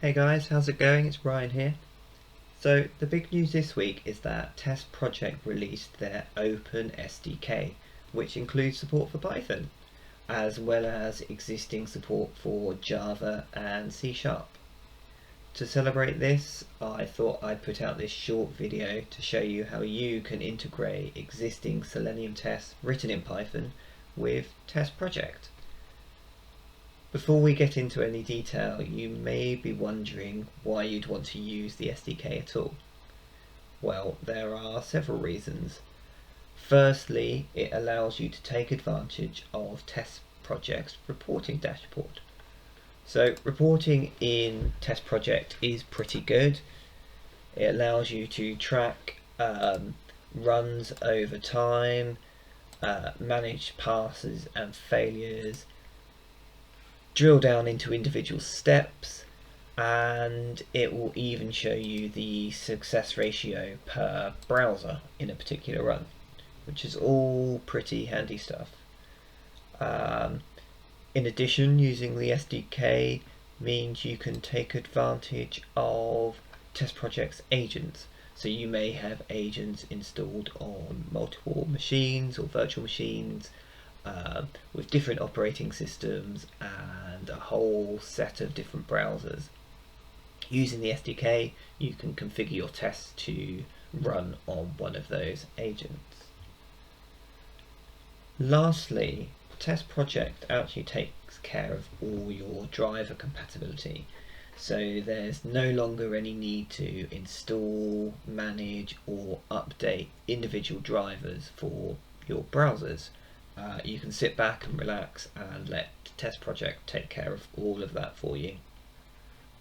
Hey guys, how's it going? It's Ryan here. So the big news this week is that TestProject released their Open SDK, which includes support for Python, as well as existing support for Java and C#. To celebrate this, I thought I'd put out this short video to show you how you can integrate existing Selenium tests written in Python with TestProject. Before we get into any detail, you may be wondering why you'd want to use the SDK at all. Well, there are several reasons. Firstly, it allows you to take advantage of TestProject's reporting dashboard. So reporting in TestProject is pretty good. It allows you to track runs over time, manage passes and failures, drill down into individual steps, and it will even show you the success ratio per browser in a particular run, which is all pretty handy stuff. In addition, using the SDK means you can take advantage of TestProject's agents. So you may have agents installed on multiple machines or virtual machines, with different operating systems and a whole set of different browsers. Using the SDK, you can configure your tests to run on one of those agents. Lastly, TestProject actually takes care of all your driver compatibility. So there's no longer any need to install, manage or update individual drivers for your browsers. You can sit back and relax and let TestProject take care of all of that for you.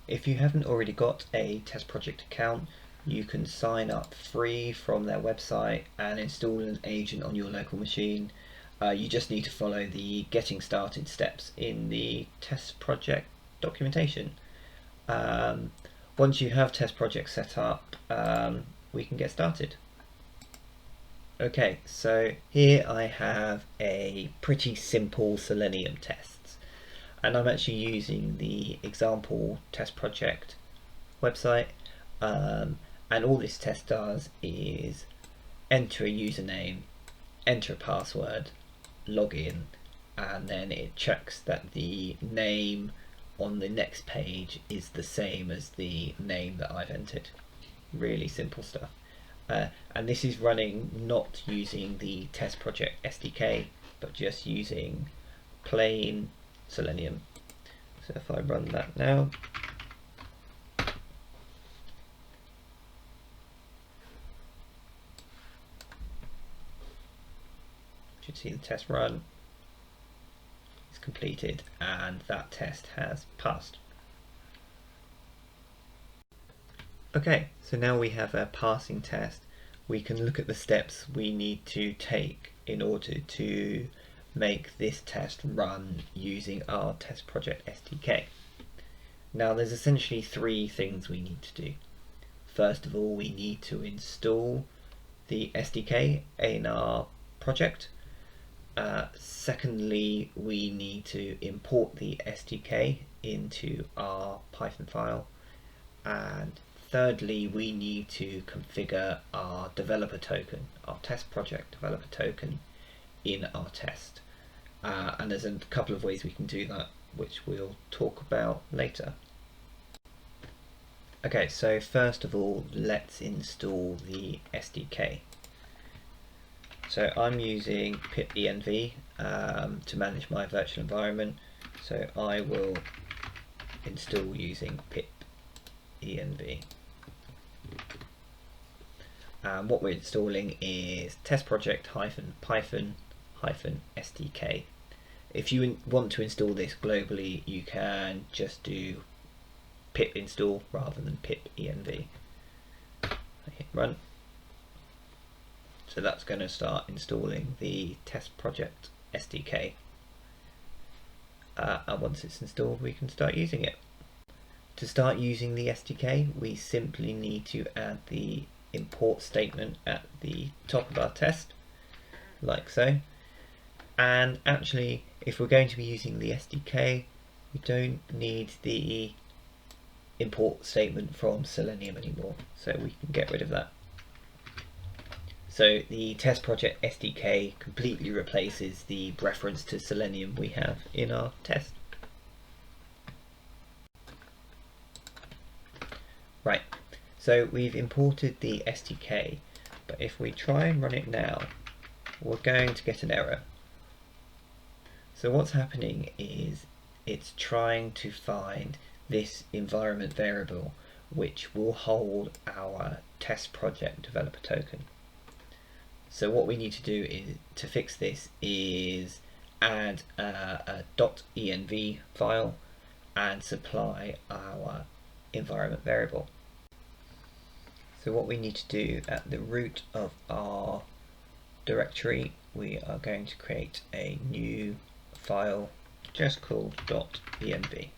If you haven't already got a TestProject account, you can sign up free from their website and install an agent on your local machine. You just need to follow the getting started steps in the TestProject documentation. Once you have TestProject set up, we can get started. Okay, so here I have a pretty simple Selenium tests, and I'm actually using the example TestProject website, and all this test does is enter a username, enter a password, log in, and then it checks that the name on the next page is the same as the name that I've entered. Really simple stuff. And this is running not using the TestProject SDK, but just using plain Selenium. So if I run that now, you should see the test run. It's completed and that test has passed. Okay, so now we have a passing test. We can look at the steps we need to take in order to make this test run using our TestProject SDK. Now there's essentially three things we need to do. First of all, we need to install the SDK in our project. Secondly, we need to import the SDK into our Python file, and thirdly, we need to configure our developer token, our TestProject developer token, in our test. And there's a couple of ways we can do that, which we'll talk about later. Okay, so first of all, let's install the SDK. So I'm using pipenv to manage my virtual environment, so I will install using pipenv. And what we're installing is TestProject Python SDK. If you want to install this globally, you can just do pip install rather than pipenv. I hit run. So that's going to start installing the TestProject SDK. And once it's installed, we can start using it. To start using the SDK, we simply need to add the import statement at the top of our test, like so. And actually, if we're going to be using the SDK, we don't need the import statement from Selenium anymore, so we can get rid of that. So the TestProject SDK completely replaces the reference to Selenium we have in our test. Right, so we've imported the SDK, but if we try and run it now, we're going to get an error. So what's happening is it's trying to find this environment variable which will hold our TestProject developer token. So what we need to do is to fix this is add a .env file and supply our environment variable. So what we need to do at the root of our directory, we are going to create a new file just called .env.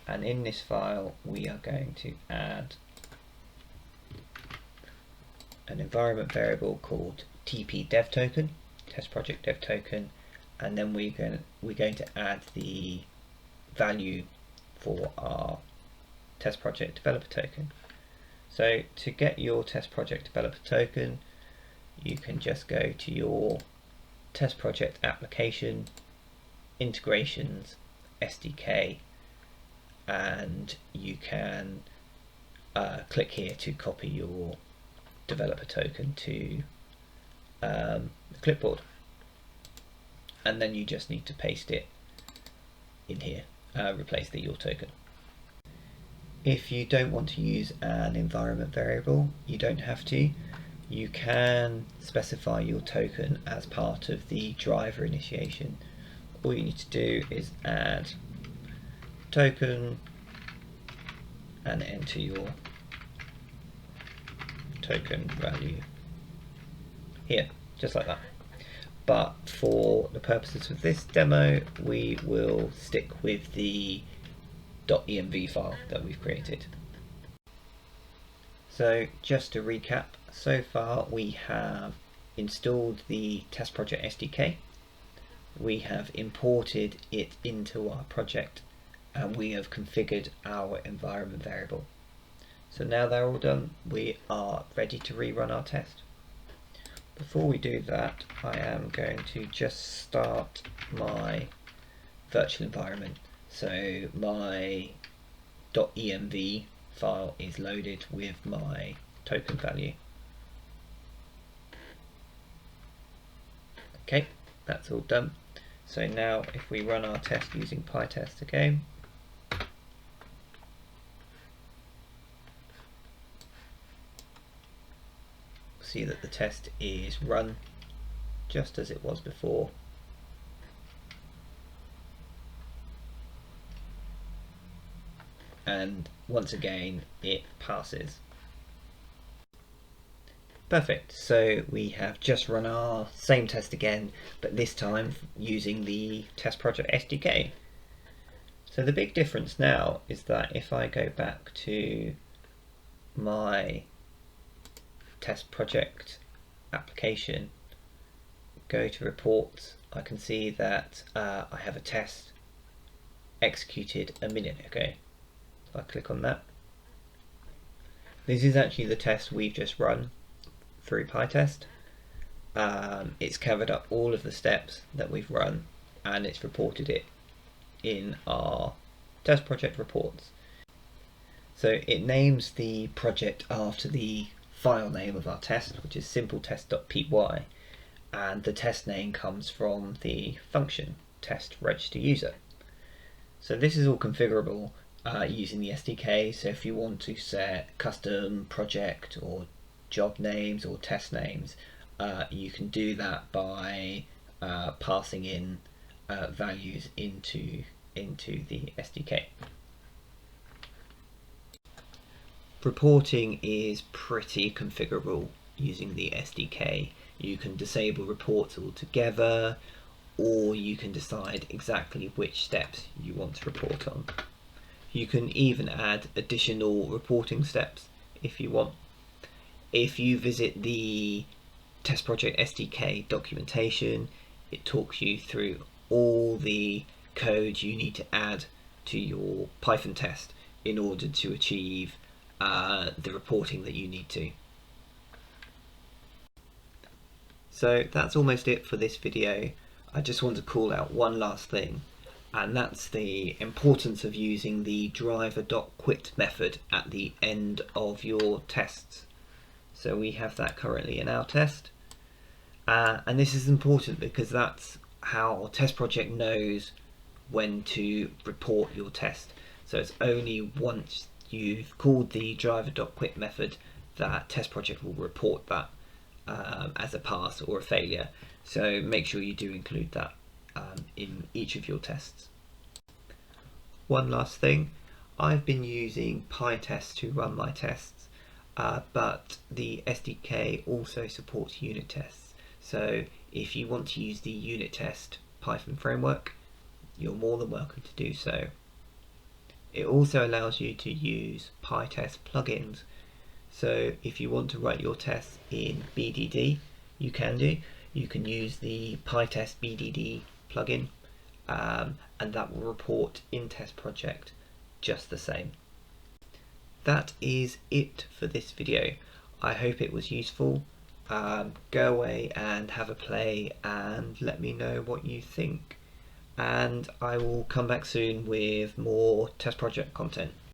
And in this file we are going to add an environment variable called TP_dev_token, TestProject dev token, and then we're going to add the value for our TestProject developer token. So to get your TestProject developer token, you can just go to your TestProject application, integrations, SDK, and you can click here to copy your developer token to the clipboard, and then you just need to paste it in here, replace the your token. If you don't want to use an environment variable, you don't have to. You can specify your token as part of the driver initiation. All you need to do is add token and enter your token value here, just like that. But for the purposes of this demo, we will stick with the .env file that we've created. So just to recap, so far we have installed the TestProject SDK, we have imported it into our project, and we have configured our environment variable. So now they're all done, we are ready to rerun our test. Before we do that, I am going to just start my virtual environment. So my .env file is loaded with my token value. Okay, that's all done. So now if we run our test using PyTest again, see that the test is run just as it was before. And once again it passes. Perfect, so we have just run our same test again, but this time using the TestProject SDK. So the big difference now is that if I go back to my TestProject application, go to reports, I can see that I have a test executed a minute ago. If I click on that, this is actually the test we've just run through PyTest. It's covered up all of the steps that we've run, and it's reported it in our TestProject reports. So it names the project after the file name of our test, which is simpletest.py, and the test name comes from the function test_register_user. So this is all configurable using the SDK. So if you want to set custom project or job names or test names, you can do that by passing in values into the SDK. Reporting is pretty configurable using the SDK. You can disable reports altogether, or you can decide exactly which steps you want to report on. You can even add additional reporting steps if you want. If you visit the TestProject SDK documentation, it talks you through all the code you need to add to your Python test in order to achieve the reporting that you need to. So that's almost it for this video. I just want to call out one last thing, and that's the importance of using the driver.quit method at the end of your tests. So we have that currently in our test, and this is important because that's how TestProject knows when to report your test. So it's only once you've called the driver.quit method that TestProject will report that as a pass or a failure. So make sure you do include that in each of your tests. One last thing, I've been using PyTest to run my tests, but the SDK also supports unit tests. So if you want to use the unit test Python framework, you're more than welcome to do so. It also allows you to use PyTest plugins. So if you want to write your tests in BDD, you can do. You can use the PyTest BDD plugin, and that will report in TestProject just the same. That is it for this video. I hope it was useful. Go away and have a play and let me know what you think. And I will come back soon with more TestProject content.